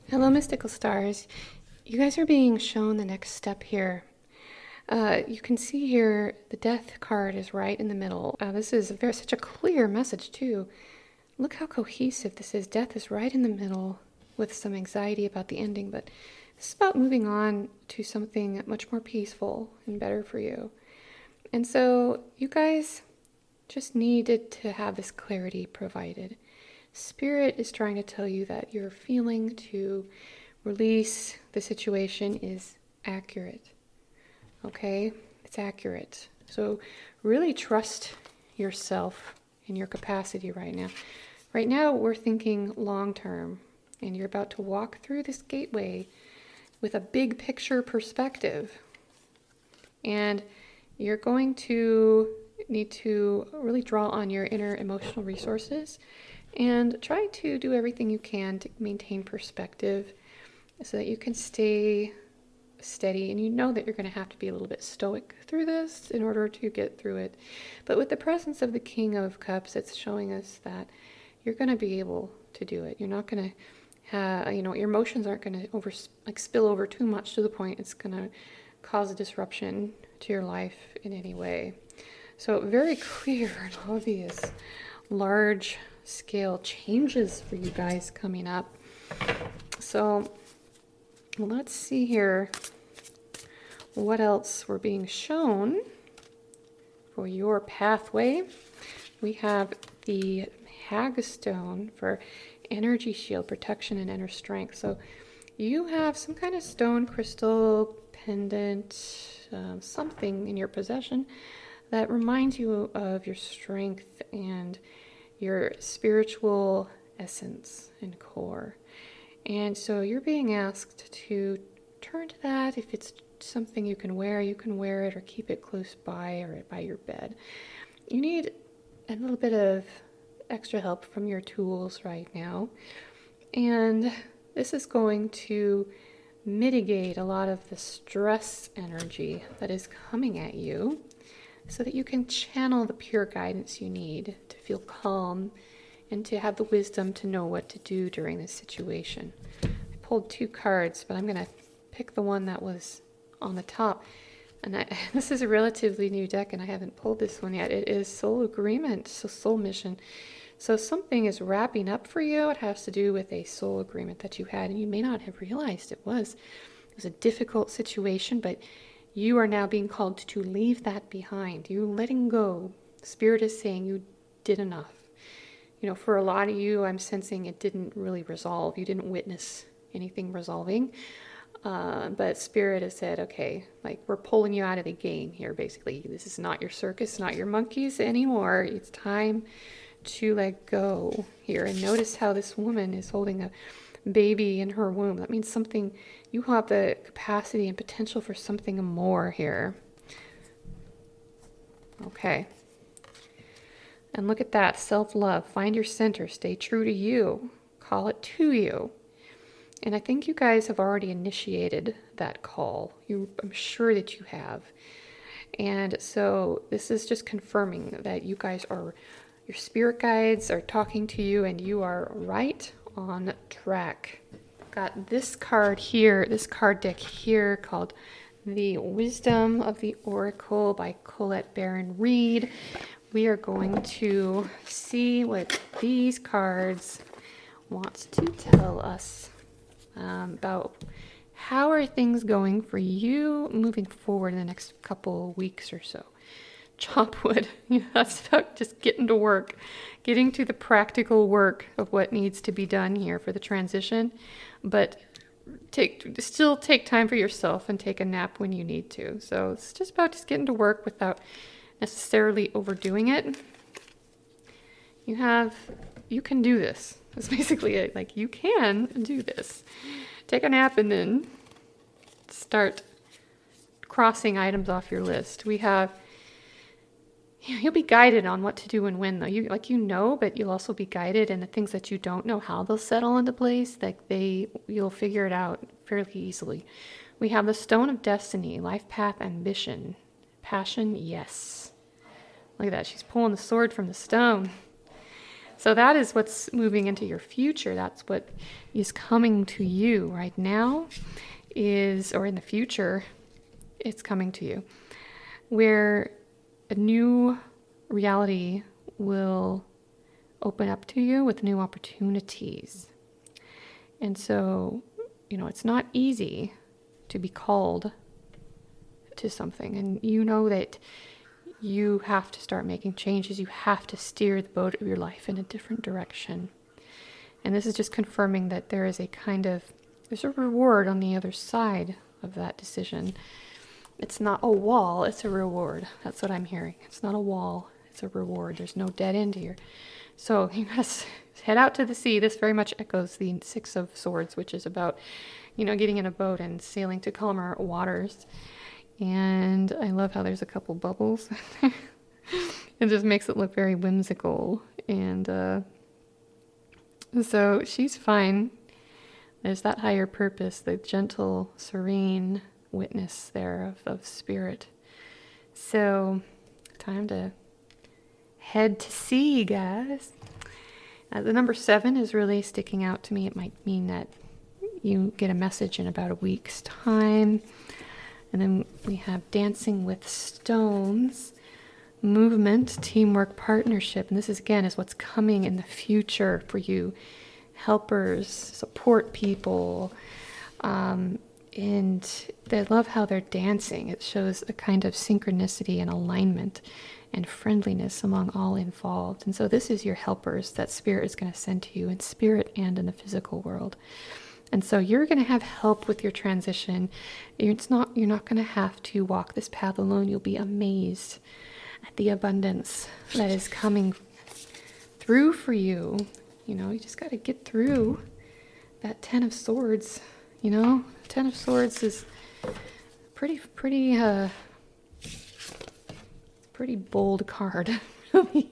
Hello, Mystical Stars. You guys are being shown the next step here. You can see here the Death card is right in the middle. This is such a clear message too. Look how cohesive this is. Death is right in the middle with some anxiety about the ending, but this is about moving on to something much more peaceful and better for you. And so you guys just needed to have this clarity provided. Spirit is trying to tell you that your feeling to release the situation is accurate. Okay? It's accurate. So really trust yourself and your capacity right now. Right now, we're thinking long term, and you're about to walk through this gateway with a big picture perspective. And you're going to need to really draw on your inner emotional resources and try to do everything you can to maintain perspective so that you can stay steady. And you know that you're going to have to be a little bit stoic through this in order to get through it. But with the presence of the King of Cups, it's showing us that you're going to be able to do it. You're not going to have, your emotions aren't going to spill over too much to the point it's going to cause a disruption to your life in any way. So very clear and obvious, large scale changes for you guys coming up. So let's see here what else we're being shown for your pathway. We have the Hagstone for energy shield, protection, and inner strength. So you have some kind of stone, crystal, pendant, something in your possession that reminds you of your strength and your spiritual essence and core. And so you're being asked to turn to that. If it's something you can wear it or keep it close by or by your bed. You need a little bit of extra help from your tools right now. And this is going to mitigate a lot of the stress energy that is coming at you so that you can channel the pure guidance you need to feel calm and to have the wisdom to know what to do during this situation. I pulled 2 cards, but I'm going to pick the one that was on the top. And this is a relatively new deck, and I haven't pulled this one yet. It is Soul Agreement, so Soul Mission. So something is wrapping up for you. It has to do with a soul agreement that you had, and you may not have realized it was. It was a difficult situation, but you are now being called to leave that behind. You letting go. Spirit is saying you did enough. For a lot of you, I'm sensing it didn't really resolve. You didn't witness anything resolving. But Spirit has said, okay, we're pulling you out of the game here, basically. This is not your circus, not your monkeys anymore. It's time to let go here. And notice how this woman is holding a baby in her womb. That means something, you have the capacity and potential for something more here. Okay. And look at that, self-love. Find your center. Stay true to you. Call it to you. And I think you guys have already initiated that call. I'm sure that you have. And so this is just confirming that you guys your spirit guides are talking to you and you are right on track. Got this card here, this card deck here called The Wisdom of the Oracle by Colette Baron Reed. We are going to see what these cards want to tell us about how are things going for you moving forward in the next couple of weeks or so. Chop wood. That's about just getting to work, getting to the practical work of what needs to be done here for the transition. But still take time for yourself and take a nap when you need to. So it's just about just getting to work without necessarily overdoing it. You can do this. That's basically it. You can do this. Take a nap and then start crossing items off your list. We have, you'll be guided on what to do and when, though. But you'll also be guided, and the things that you don't know how they'll settle into place, you'll figure it out fairly easily. We have the Stone of Destiny, life path, ambition, passion, yes. Look at that. She's pulling the sword from the stone. So that is what's moving into your future. That's what is coming to you right now or in the future, it's coming to you, where a new reality will open up to you with new opportunities. And so, it's not easy to be called to something. And you know that you have to start making changes. You have to steer the boat of your life in a different direction. And this is just confirming that there's a reward on the other side of that decision. It's not a wall, it's a reward. That's what I'm hearing. It's not a wall, it's a reward. There's no dead end here. So you gotta head out to the sea. This very much echoes the Six of Swords, which is about, getting in a boat and sailing to calmer waters. And I love how there's a couple bubbles. It just makes it look very whimsical. And so she's fine. There's that higher purpose, the gentle, serene witness there of spirit. So, time to head to sea, guys. The number 7 is really sticking out to me. It might mean that you get a message in about a week's time. And then we have Dancing with Stones, movement, teamwork, partnership. And this is what's coming in the future for you. Helpers, support people. And I love how they're dancing. It shows a kind of synchronicity and alignment and friendliness among all involved. And so this is your helpers that Spirit is going to send to you in spirit and in the physical world. And so you're going to have help with your transition. You're not going to have to walk this path alone. You'll be amazed at the abundance that is coming through for you. You just got to get through that 10 of Swords. 10 of Swords is pretty bold card, really.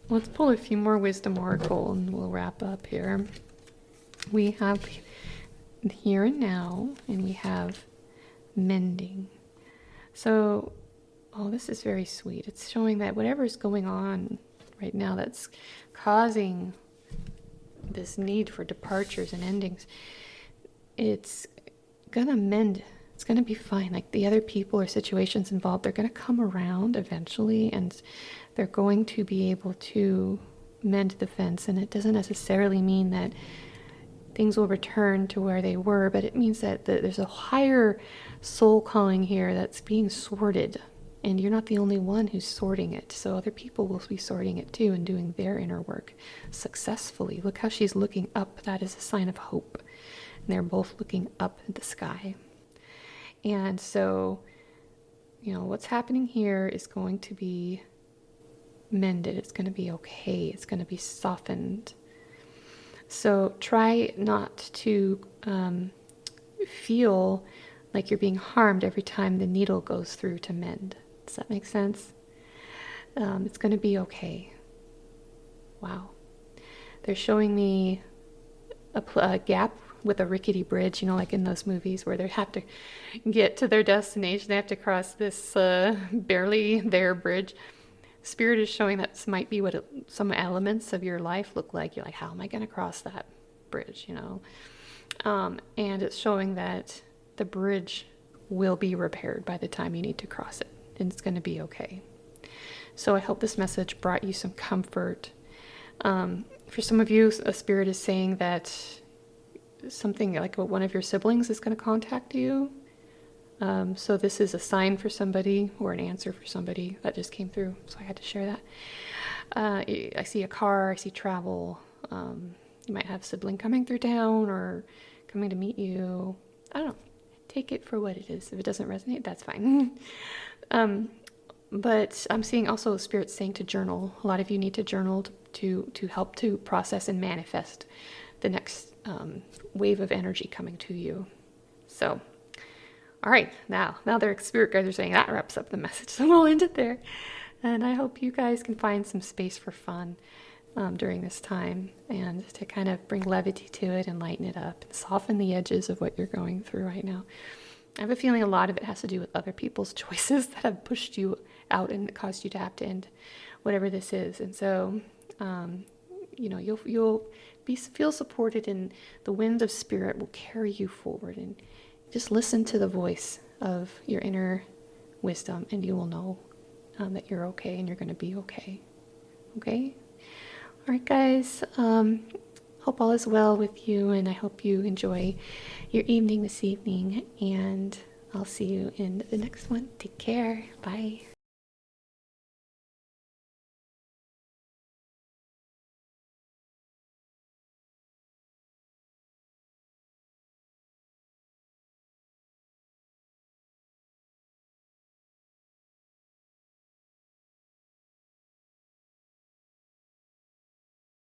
Let's pull a few more Wisdom Oracle and we'll wrap up here. We have here and now, and we have mending. So, this is very sweet. It's showing that whatever's going on right now that's causing this need for departures and endings, it's gonna mend. It's gonna be fine. Like the other people or situations involved, they're gonna come around eventually, and they're going to be able to mend the fence. And it doesn't necessarily mean that things will return to where they were, but it means that there's a higher soul calling here that's being sorted, and you're not the only one who's sorting it. So other people will be sorting it too and doing their inner work successfully. Look how she's looking up. That is a sign of hope. And they're both looking up at the sky. And so, what's happening here is going to be mended. It's going to be okay. It's going to be softened. So try not to feel like you're being harmed every time the needle goes through to mend. Does that make sense? It's going to be okay. Wow. They're showing me a gap with a rickety bridge, like in those movies where they have to get to their destination. They have to cross this barely there bridge. Spirit is showing that this might be what some elements of your life look like. You're like, how am I going to cross that bridge, And it's showing that the bridge will be repaired by the time you need to cross it. And it's going to be okay. So I hope this message brought you some comfort. For some of you, a Spirit is saying that something like one of your siblings is going to contact you. So this is a sign for somebody or an answer for somebody that just came through. So I had to share that. I see a car, I see travel. You might have a sibling coming through town or coming to meet you. I don't know. Take it for what it is. If it doesn't resonate, that's fine. But I'm seeing also Spirit saying to journal. A lot of you need to journal to help to process and manifest the next wave of energy coming to you. So, all right, now their Spirit guides are saying that wraps up the message. So we'll end it there. And I hope you guys can find some space for fun during this time and to kind of bring levity to it and lighten it up and soften the edges of what you're going through right now. I have a feeling a lot of it has to do with other people's choices that have pushed you out and caused you to have to end whatever this is. And so, you'll feel supported, and the wind of spirit will carry you forward. And just listen to the voice of your inner wisdom, and you will know that you're okay and you're going to be okay. Okay? All right, guys. Hope all is well with you, and I hope you enjoy your evening this evening. And I'll see you in the next one. Take care. Bye.